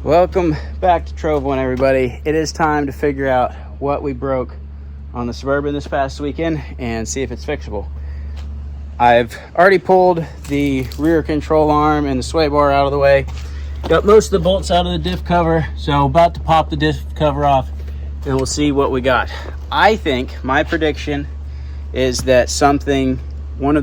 Welcome back to Trove One, everybody. It is time to figure out what we broke on the Suburban this past weekend and see if it's fixable. I've already pulled the rear control arm and the sway bar out of the way. Got most of the bolts out of the diff cover, so about to pop the diff cover off and we'll see what we got. I think my prediction is that one of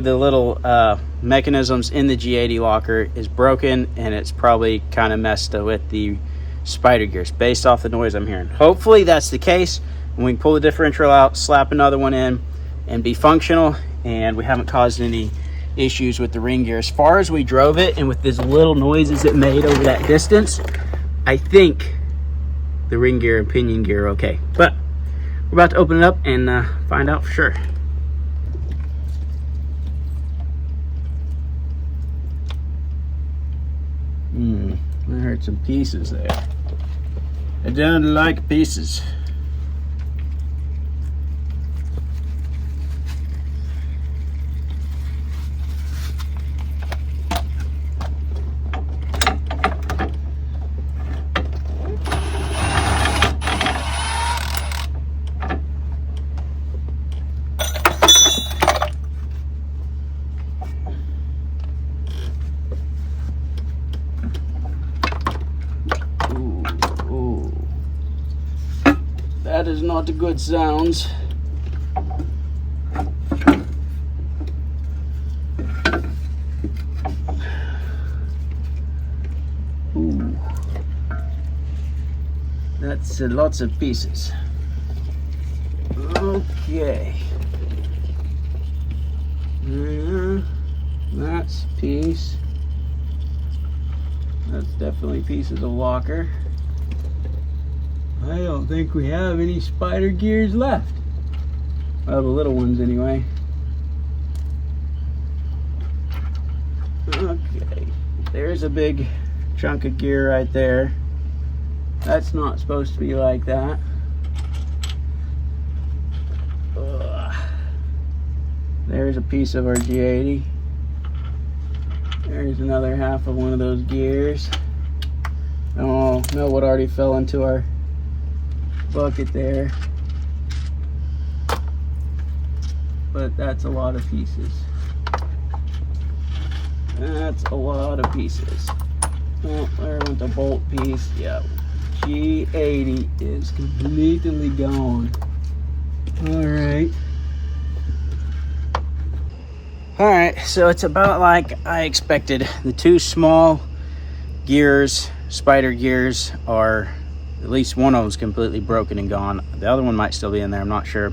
the little mechanisms in the G80 locker is broken, and it's probably kind of messed with the spider gears based off the noise I'm hearing. Hopefully that's the case, and we can pull the differential out, slap another one in, and be functional, and we haven't caused any issues with the ring gear. As far as we drove it, and with these little noises it made over that distance, I think the ring gear and pinion gear are okay. But we're about to open it up and find out for sure. I heard some pieces there. I don't like pieces. That is not a good sounds. Ooh. That's lots of pieces. Okay. That's a piece. That's definitely a piece of the locker. I don't think we have any spider gears left. Well, the little ones anyway. Okay, there's a big chunk of gear right there. That's not supposed to be like that. Ugh. There's a piece of our G80. There's another half of one of those gears. I don't know what already fell into our bucket there, but that's a lot of pieces. That's a lot of pieces. Oh, where went the bolt piece? Yeah, G80 is completely gone. All right, so it's about like I expected. The two small gears, spider gears, are at least one of them's completely broken and gone. The other one might still be in there, I'm not sure.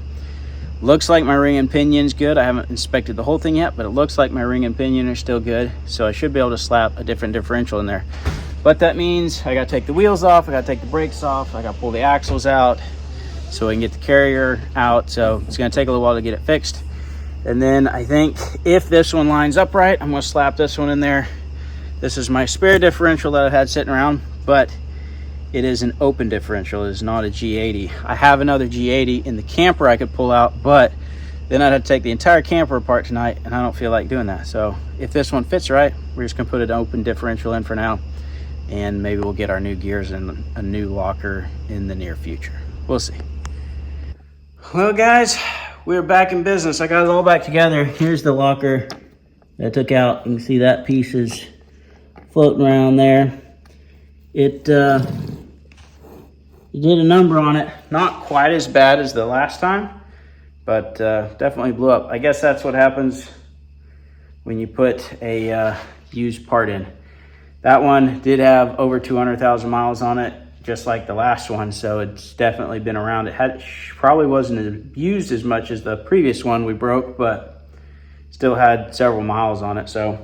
Looks like my ring and pinion's good. I haven't inspected the whole thing yet, but it looks like my ring and pinion are still good. So I should be able to slap a different differential in there. But that means I gotta take the wheels off, I gotta take the brakes off, I gotta pull the axles out so I can get the carrier out. So it's gonna take a little while to get it fixed. And then I think if this one lines up right, I'm gonna slap this one in there. This is my spare differential that I had sitting around, but it is an open differential. It is not a G80. I have another G80 in the camper I could pull out, but then I'd have to take the entire camper apart tonight, and I don't feel like doing that. So if this one fits right, we're just gonna put an open differential in for now, and maybe we'll get our new gears and a new locker in the near future. We'll see. Well, guys, we're back in business. I got it all back together. Here's the locker that I took out. You can see that piece is floating around there. It did a number on it. Not quite as bad as the last time, but definitely blew up. I guess that's what happens when you put a used part in. That one did have over 200,000 miles on it, just like the last one, so it's definitely been around. It probably wasn't used as much as the previous one we broke, but still had several miles on it, so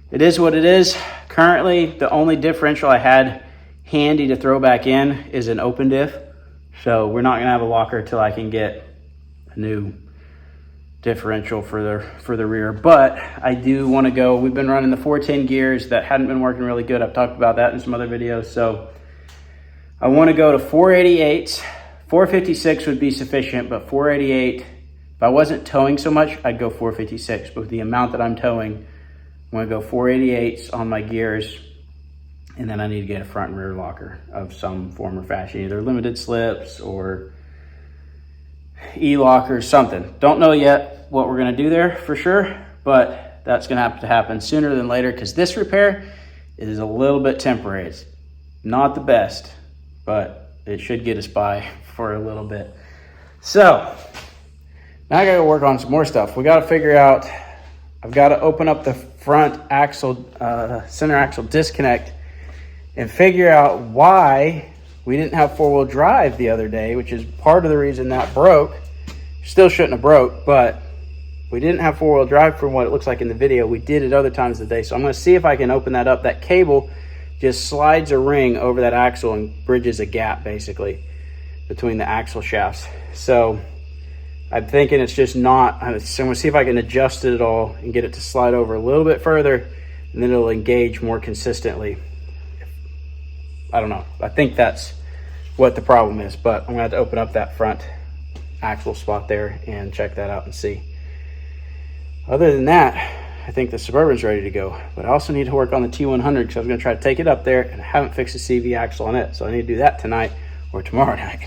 it is what it is. Currently, the only differential I had handy to throw back in is an open diff, so we're not gonna have a locker till I can get a new differential for the rear. But I do want to go, we've been running the 410 gears that hadn't been working really good. I've talked about that in some other videos, so I want to go to 488s. 456 would be sufficient, but 488, if I wasn't towing so much, I'd go 456. But with the amount that I'm towing, I'm gonna go 4/88 on my gears, and then I need to get a front and rear locker of some form or fashion, either limited slips or E-lock or something. Don't know yet what we're gonna do there for sure, but that's gonna have to happen sooner than later, because this repair is a little bit temporary. It's not the best, but it should get us by for a little bit. So now I gotta work on some more stuff. We gotta figure out, I've gotta open up the front axle, center axle disconnect, and figure out why we didn't have 4-wheel drive the other day, which is part of the reason that broke. Still shouldn't have broke, but we didn't have 4-wheel drive from what it looks like in the video. We did it other times of the day. So I'm gonna see if I can open that up. That cable just slides a ring over that axle and bridges a gap basically between the axle shafts. So I'm thinking it's just not, so I'm gonna see if I can adjust it at all and get it to slide over a little bit further, and then it'll engage more consistently. I don't know. I think that's what the problem is, but I'm gonna have to open up that front axle spot there and check that out and see. Other than that, I think the Suburban's ready to go, but I also need to work on the T100 because I was gonna try to take it up there, and I haven't fixed the CV axle on it. So I need to do that tonight or tomorrow night.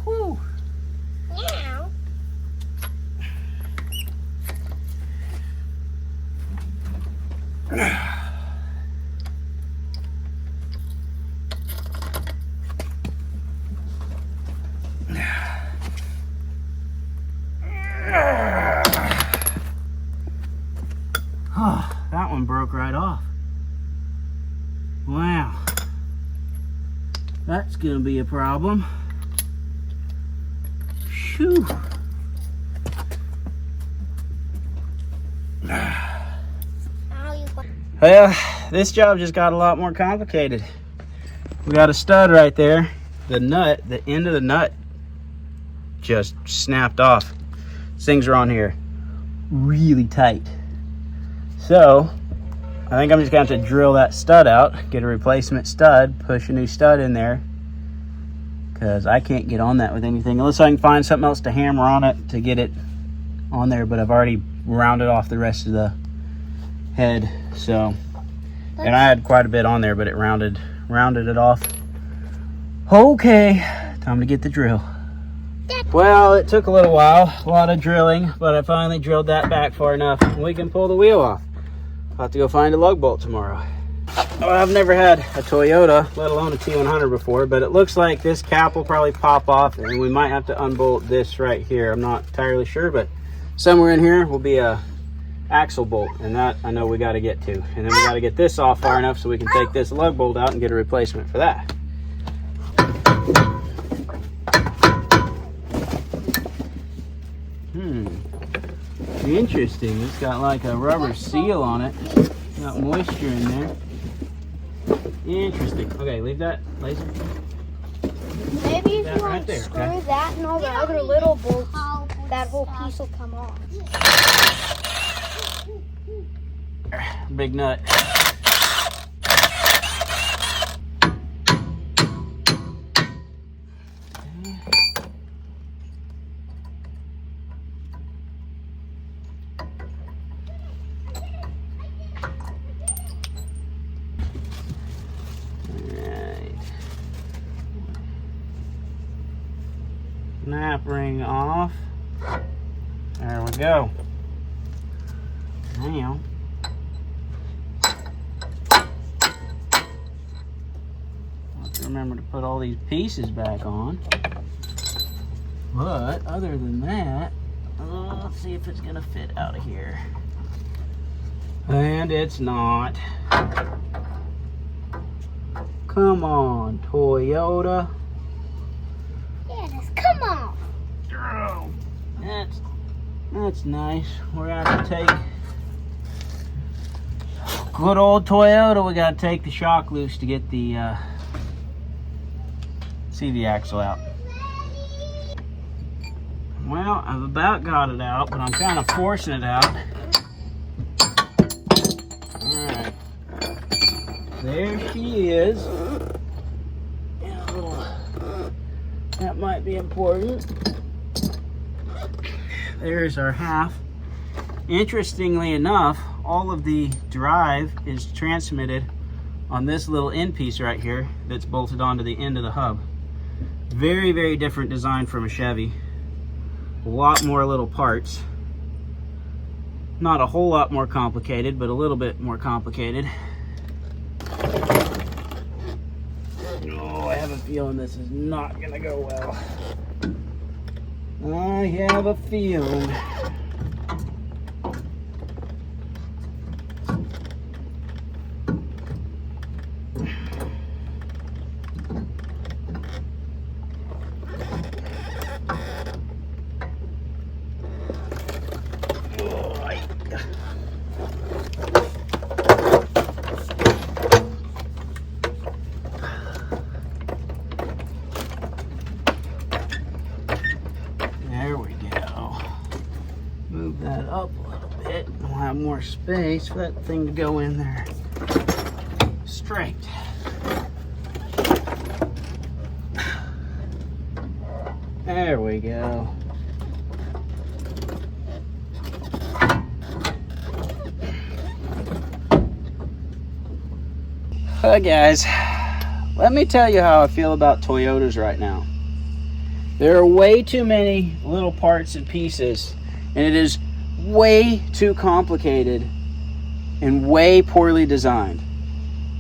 Whew. Meow. Oh, that one broke right off. Wow. That's gonna be a problem. Phew. Well, this job just got a lot more complicated. We got a stud right there. The nut, the end of the nut just snapped off. These things are on here really tight. So I think I'm just gonna have to drill that stud out, get a replacement stud, push a new stud in there, because I can't get on that with anything unless I can find something else to hammer on it to get it on there. But I've already rounded off the rest of the head, so, and I had quite a bit on there, but it rounded it off. Okay, time to get the drill. Well, it took a little while, a lot of drilling, but I finally drilled that back far enough and we can pull the wheel off. I'll have to go find a lug bolt tomorrow. Well, I've never had a Toyota, let alone a T100 before, but it looks like this cap will probably pop off and we might have to unbolt this right here. I'm not entirely sure, but somewhere in here will be a axle bolt, and that I know we got to get to. And then we got to get this off far enough so we can take this lug bolt out and get a replacement for that. Interesting. It's got like a rubber seal on it. Got moisture in there. Interesting. Okay, leave that laser. Maybe if That you right there, unscrew okay? that and all the other little bolts, that whole piece will come off. Big nut. Snap ring off. There we go. Now, I'll have to remember to put all these pieces back on. But other than that, let's see if it's gonna fit out of here. And it's not. Come on, Toyota. Come on. That's nice. We're gonna have to take good old Toyota. We gotta take the shock loose to get the CV axle out. Well, I've about got it out, but I'm kind of forcing it out. Alright. There she is. And a little, that might be important. There's our half. Interestingly enough, all of the drive is transmitted on this little end piece right here that's bolted onto the end of the hub. Very, very different design from a Chevy. A lot more little parts. Not a whole lot more complicated, but a little bit more complicated. Oh, I have a feeling this is not gonna go well. I have a feeling. There we go. Move that up a little bit. We'll have more space for that thing to go in there straight. There we go. Hi guys, let me tell you how I feel about Toyotas right now. There are way too many little parts and pieces, and it is way too complicated and way poorly designed.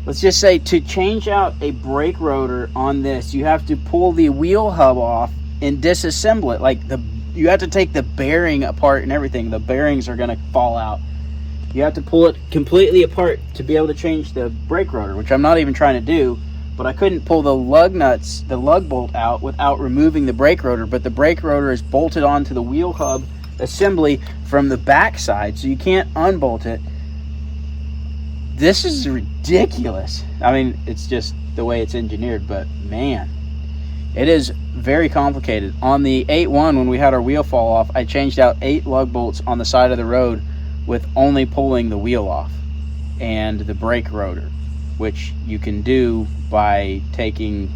Let's just say to change out a brake rotor on this, you have to pull the wheel hub off and disassemble it. Like you have to take the bearing apart and everything. The bearings are gonna fall out. You have to pull it completely apart to be able to change the brake rotor, which I'm not even trying to do, but I couldn't pull the lug nuts, the lug bolt out without removing the brake rotor, but the brake rotor is bolted onto the wheel hub assembly from the back side, so you can't unbolt it. This is ridiculous. I mean, it's just the way it's engineered, but man, it is very complicated. On the 8.1, when we had our wheel fall off, I changed out 8 lug bolts on the side of the road with only pulling the wheel off and the brake rotor, which you can do by taking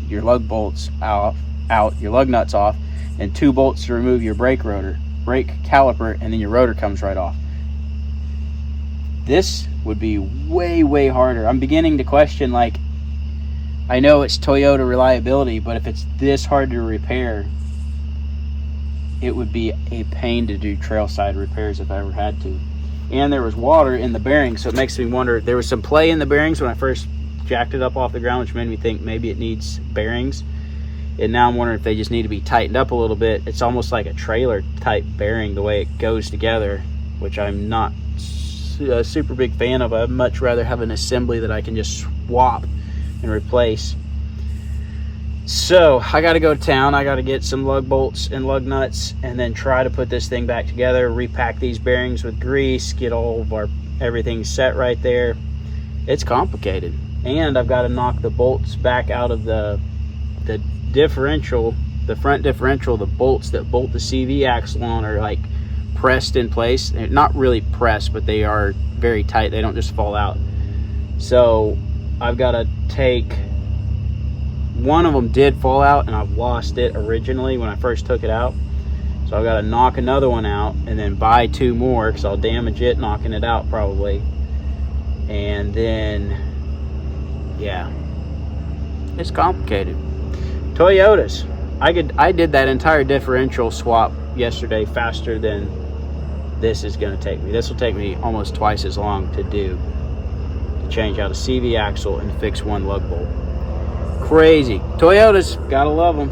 your lug bolts out, your lug nuts off, and 2 bolts to remove your brake rotor, brake caliper, and then your rotor comes right off. This would be way, way harder. I'm beginning to question, like, I know it's Toyota reliability, but if it's this hard to repair, it would be a pain to do trailside repairs if I ever had to. And there was water in the bearings, so it makes me wonder. There was some play in the bearings when I first jacked it up off the ground, which made me think maybe it needs bearings. And now I'm wondering if they just need to be tightened up a little bit. It's almost like a trailer type bearing, the way it goes together, which I'm not a super big fan of. I'd much rather have an assembly that I can just swap and replace. So I got to go to town. I got to get some lug bolts and lug nuts and then try to put this thing back together, repack these bearings with grease, get all of our everything set right there. It's complicated. And I've got to knock the bolts back out of the differential, the front differential. The bolts that bolt the CV axle on are like pressed in place. They're not really pressed, but they are very tight. They don't just fall out. So I've got to take, one of them did fall out and I've lost it originally when I first took it out. So I've got to knock another one out and then buy 2 more because I'll damage it knocking it out probably. And then, yeah, it's complicated. Toyotas. I did that entire differential swap yesterday faster than this is going to take me. This will take me almost twice as long to do, to change out a CV axle and fix 1 lug bolt. Crazy. Toyotas, gotta love them.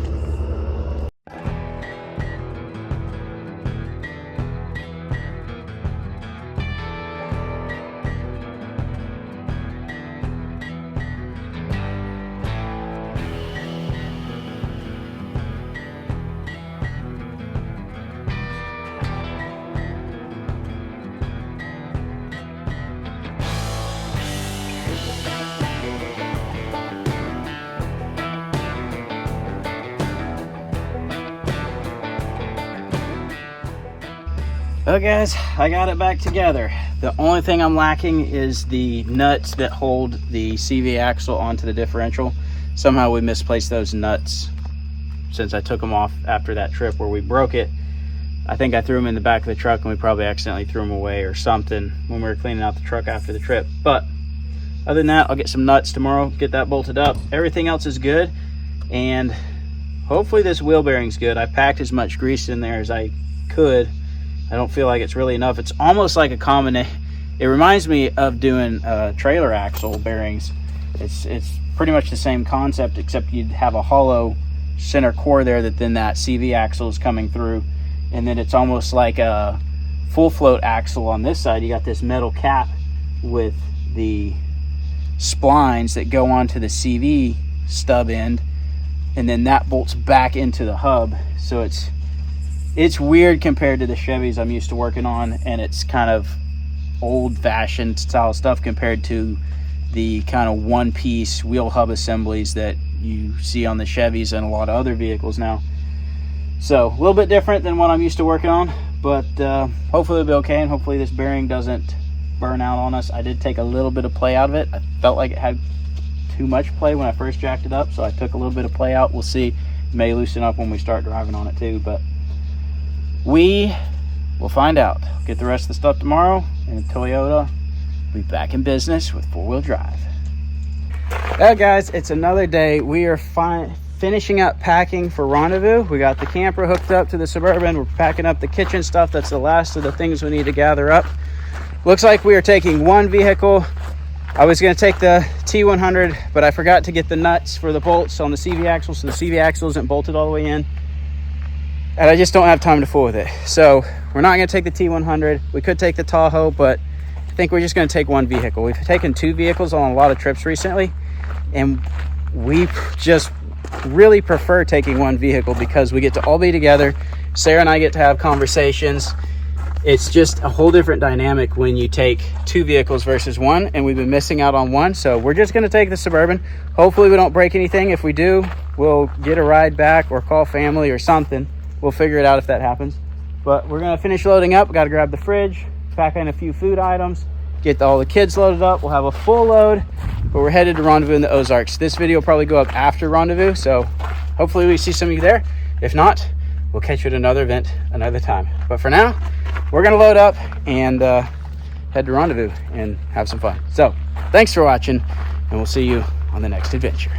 Well guys, I got it back together. The only thing I'm lacking is the nuts that hold the CV axle onto the differential. Somehow we misplaced those nuts since I took them off after that trip where we broke it. I think I threw them in the back of the truck and we probably accidentally threw them away or something when we were cleaning out the truck after the trip. But other than that, I'll get some nuts tomorrow, get that bolted up. Everything else is good, and hopefully this wheel bearing's good. I packed as much grease in there as I could. I don't feel like it's really enough. It's almost like a combination. It reminds me of doing trailer axle bearings. It's pretty much the same concept, except you'd have a hollow center core there that then that CV axle is coming through, and then it's almost like a full float axle on this side. You got this metal cap with the splines that go onto the CV stub end, and then that bolts back into the hub. So it's weird compared to the Chevys I'm used to working on, and it's kind of old-fashioned style stuff compared to the kind of one-piece wheel hub assemblies that you see on the Chevys and a lot of other vehicles now. So a little bit different than what I'm used to working on, but hopefully it'll be okay, and hopefully this bearing doesn't burn out on us. I did take a little bit of play out of it. I felt like it had too much play when I first jacked it up, so I took a little bit of play out. We'll see. It may loosen up when we start driving on it too, but we will find out. Get the rest of the stuff tomorrow, and Toyota will be back in business with four-wheel drive. Well guys, it's another day. We are finishing up packing for Rendezvous. We got the camper hooked up to the Suburban. We're packing up the kitchen stuff. That's the last of the things we need to gather up. Looks like we are taking one vehicle. I was going to take the T100, but I forgot to get the nuts for the bolts on the CV axle, so the CV axle isn't bolted all the way in, and I just don't have time to fool with it. So we're not going to take the T100. We could take the Tahoe, but I think we're just going to take one vehicle. We've taken two vehicles on a lot of trips recently, and we just really prefer taking one vehicle because we get to all be together. Sarah and I get to have conversations. It's just a whole different dynamic when you take two vehicles versus one, and we've been missing out on one. So we're just going to take the Suburban. Hopefully we don't break anything. If we do, we'll get a ride back or call family or something. We'll figure it out if that happens. But we're going to finish loading up. Got to grab the fridge, pack in a few food items, get all the kids loaded up. We'll have a full load, but we're headed to Rendezvous in the Ozarks. This video will probably go up after Rendezvous, so hopefully we see some of you there. If not, we'll catch you at another event another time. But for now, we're going to load up and head to Rendezvous and have some fun. So thanks for watching, and we'll see you on the next adventure.